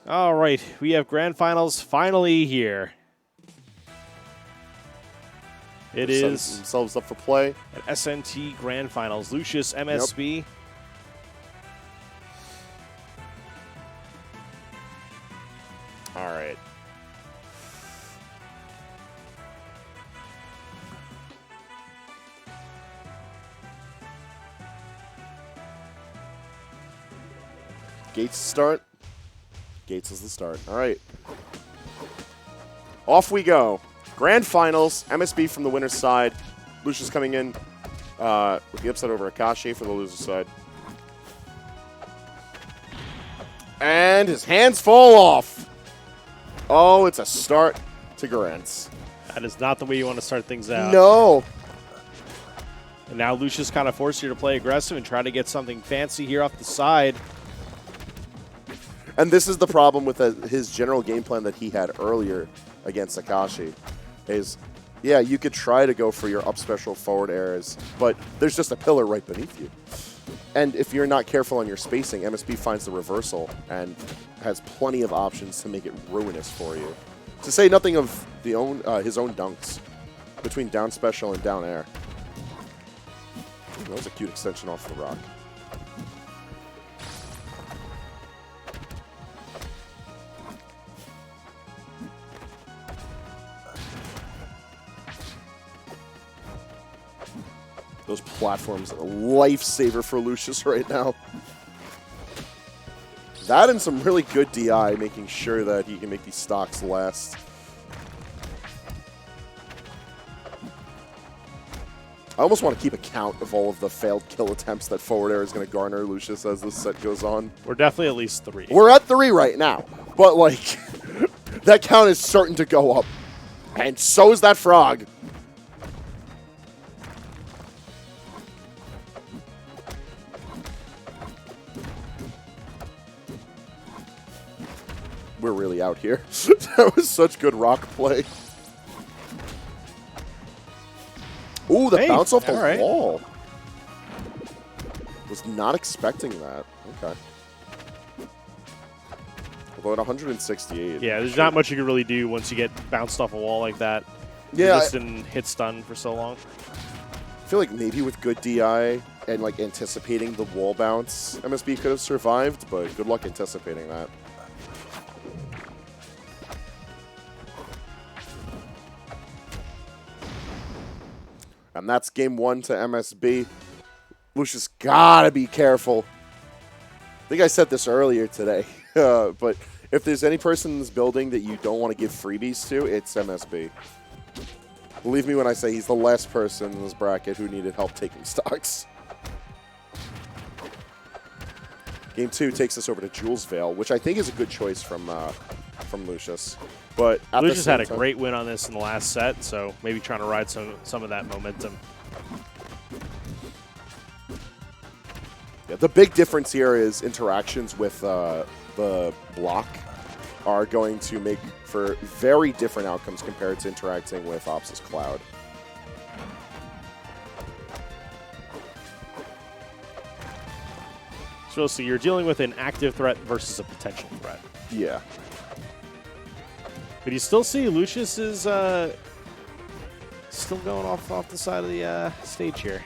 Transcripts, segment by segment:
All right, we have grand finals finally here. It is setting themselves up for play. at SNT Grand Finals. Lucius, MSB. Yep. All right. Gates start. Gates is the start. All right. Off we go. Grand Finals. MSB from the winner's side. Lucius coming in with the upset over Akashi for the loser's side. And his hands fall off. Oh, it's a start to Garance. That is not the way you want to start things out. No. And now Lucius kind of forced you to play aggressive and try to get something fancy here off the side. And this is the problem with his general game plan that he had earlier against Akashi. Is, yeah, you could try to go for your up special forward airs, but there's just a pillar right beneath you. And if you're not careful on your spacing, MSB finds the reversal and has plenty of options to make it ruinous for you. To say nothing of his own dunks between down special and down air. Ooh, that was a cute extension off the rock. Those platforms are a lifesaver for Lucius right now. That and some really good DI, making sure that he can make these stocks last. I almost want to keep a count of all of the failed kill attempts that forward air is going to garner Lucius as this set goes on. We're definitely at least 3. We're at 3 right now, but like that count is certain to go up. And so is that frog. We're really out here. That was such good rock play. Ooh, the bounce off the wall. Was not expecting that. Okay. Although at 168. Yeah, there's not much you can really do once you get bounced off a wall like that. Yeah. You're just in hit stun for so long. I feel like maybe with good DI and like anticipating the wall bounce, MSB could have survived, but good luck anticipating that. And that's game 1 to MSB. Lucius gotta be careful. I think I said this earlier today, but if there's any person in this building that you don't want to give freebies to, it's MSB. Believe me when I say he's the last person in this bracket who needed help taking stocks. Game 2 takes us over to Jules Vale, which I think is a good choice from Lucius. But Lucius had a great win on this in the last set, so maybe trying to ride some of that momentum. Yeah, the big difference here is interactions with the block are going to make for very different outcomes compared to interacting with Ops' Cloud. So you're dealing with an active threat versus a potential threat. Yeah. But you still see Lucius is still going off the side of the stage here.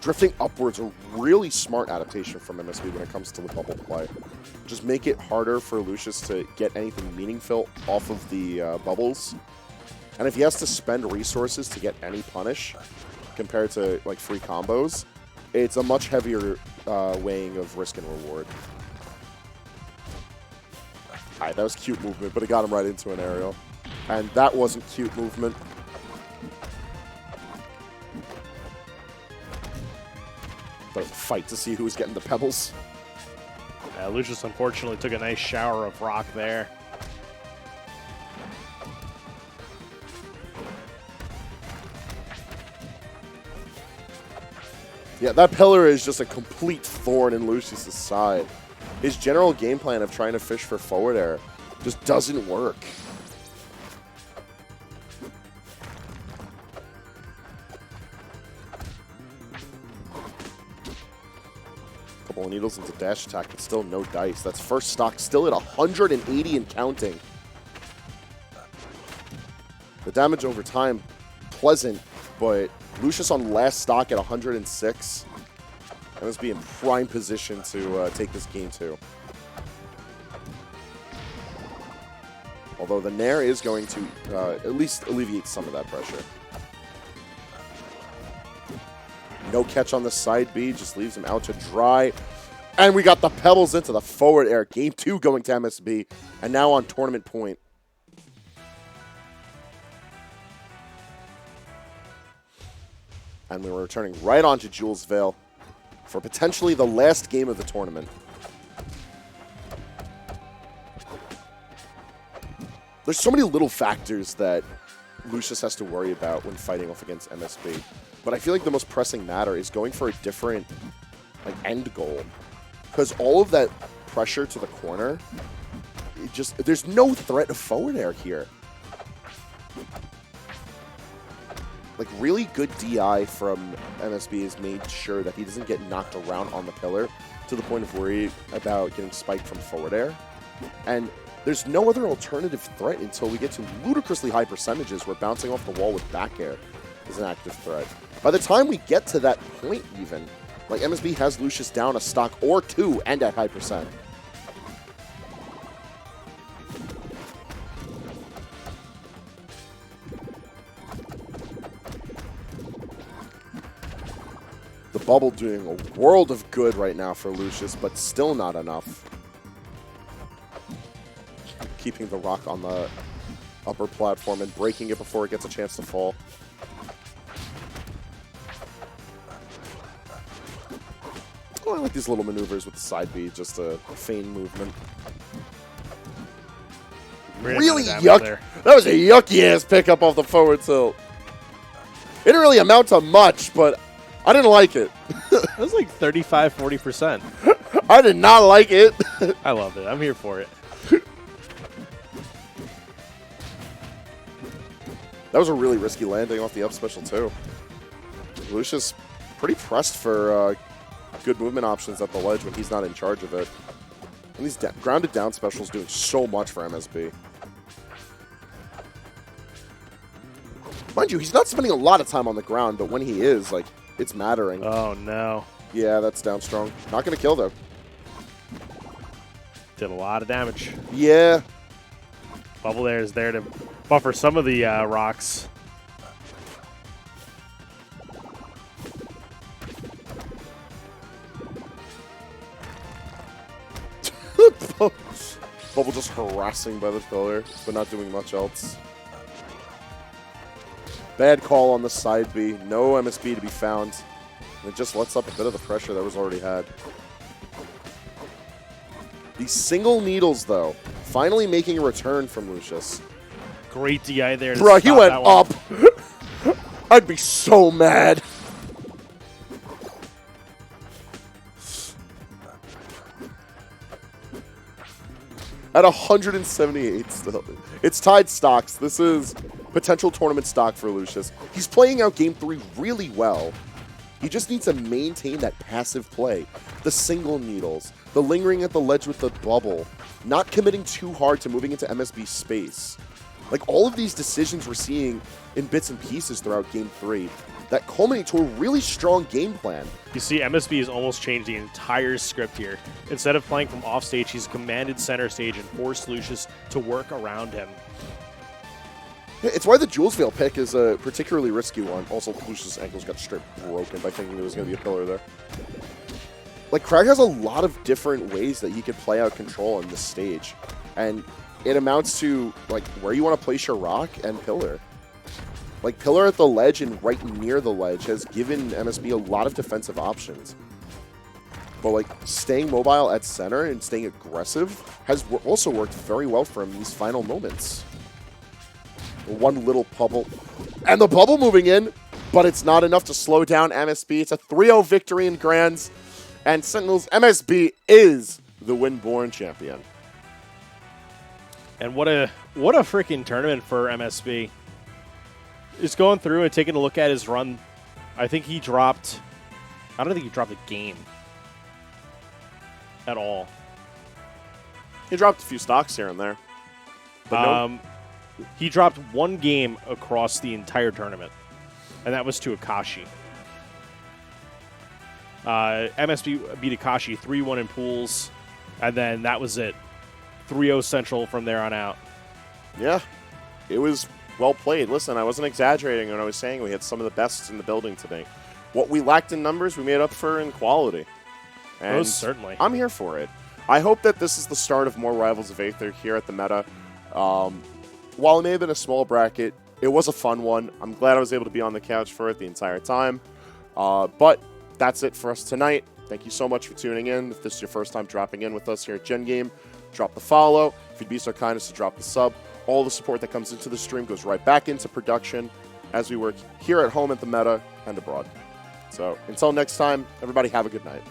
Drifting upwards, a really smart adaptation from MSB when it comes to the bubble play. Just make it harder for Lucius to get anything meaningful off of the bubbles. And if he has to spend resources to get any punish compared to like free combos, it's a much heavier weighing of risk and reward. All right, that was cute movement, but it got him right into an aerial. And that wasn't cute movement. That was a fight to see who was getting the pebbles. Lucius unfortunately took a nice shower of rock there. Yeah, that pillar is just a complete thorn in Lucius' side. His general game plan of trying to fish for forward air just doesn't work. Couple single needles into dash attack, but still no dice. That's first stock still at 180 and counting. The damage over time, pleasant, but Lucius on last stock at 106. MSB in prime position to take this game too. Although the Nair is going to at least alleviate some of that pressure. No catch on the side B, just leaves him out to dry. And we got the pebbles into the forward air. Game 2 going to MSB, and now on tournament point. And we were returning right on to Jules Vale for potentially the last game of the tournament. There's so many little factors that Lucius has to worry about when fighting off against MSB. But I feel like the most pressing matter is going for a different end goal. Because all of that pressure to the corner, there's no threat of forward air here. Like, really good DI from MSB has made sure that he doesn't get knocked around on the pillar to the point of worry about getting spiked from forward air. And there's no other alternative threat until we get to ludicrously high percentages where bouncing off the wall with back air is an active threat. By the time we get to that point even, like, MSB has Lucius down a stock or 2 and at high percent. The bubble doing a world of good right now for Lucius, but still not enough. Keeping the rock on the upper platform and breaking it before it gets a chance to fall. Oh, I like these little maneuvers with the side B, just a feign movement. Really yuck! That was a yucky-ass pickup off the forward tilt. It didn't really amount to much, but I didn't like it. It was like 35–40%. I did not like it. I love it. I'm here for it. That was a really risky landing off the up special, too. Lucius pretty pressed for good movement options at the ledge when he's not in charge of it. And these grounded down specials doing so much for MSB. Mind you, he's not spending a lot of time on the ground, but when he is, like, it's mattering. Oh, no. Yeah, that's down strong. Not going to kill, though. Did a lot of damage. Yeah. Bubble there is there to buffer some of the rocks. Bubble just harassing by the pillar, but not doing much else. Bad call on the side B. No MSB to be found. And it just lets up a bit of the pressure that was already had. These single needles, though, finally making a return from Lucius. Great DI there. Bruh, he went up. I'd be so mad. At 178 still. It's tied stocks. This is potential tournament stock for Lucius. He's playing out Game 3 really well. He just needs to maintain that passive play. The single needles, the lingering at the ledge with the bubble, not committing too hard to moving into MSB space. Like, all of these decisions we're seeing in bits and pieces throughout Game 3 that culminate to a really strong game plan. You see, MSB has almost changed the entire script here. Instead of playing from offstage, he's commanded center stage and forced Lucius to work around him. It's why the Jules Vale pick is a particularly risky one. Also, Lucius' ankles got straight broken by thinking there was going to be a pillar there. Like, Kragg has a lot of different ways that he could play out control on this stage. And it amounts to, like, where you want to place your rock and pillar. Like, pillar at the ledge and right near the ledge has given MSB a lot of defensive options. But, like, staying mobile at center and staying aggressive has also worked very well for him in these final moments. One little bubble. And the bubble moving in, but it's not enough to slow down MSB. It's a 3-0 victory in Grands. And Sentinels MSB is the Windborne champion. And what a freaking tournament for MSB. Just going through and taking a look at his run, I don't think he dropped a game. at all. He dropped a few stocks here and there. But no. He dropped one game across the entire tournament, and that was to Akashi. MSB beat Akashi 3-1 in pools, and then that was it. 3-0 Central from there on out. Yeah, it was well played. Listen, I wasn't exaggerating when I was saying we had some of the best in the building today. What we lacked in numbers, we made up for in quality. And most certainly. I'm here for it. I hope that this is the start of more Rivals of Aether here at the Meta. While it may have been a small bracket, it was a fun one. I'm glad I was able to be on the couch for it the entire time. But that's it for us tonight. Thank you so much for tuning in. If this is your first time dropping in with us here at GenGAME, drop the follow. If you'd be so kind as to drop the sub. All the support that comes into the stream goes right back into production as we work here at home at the Meta and abroad. So until next time, everybody have a good night.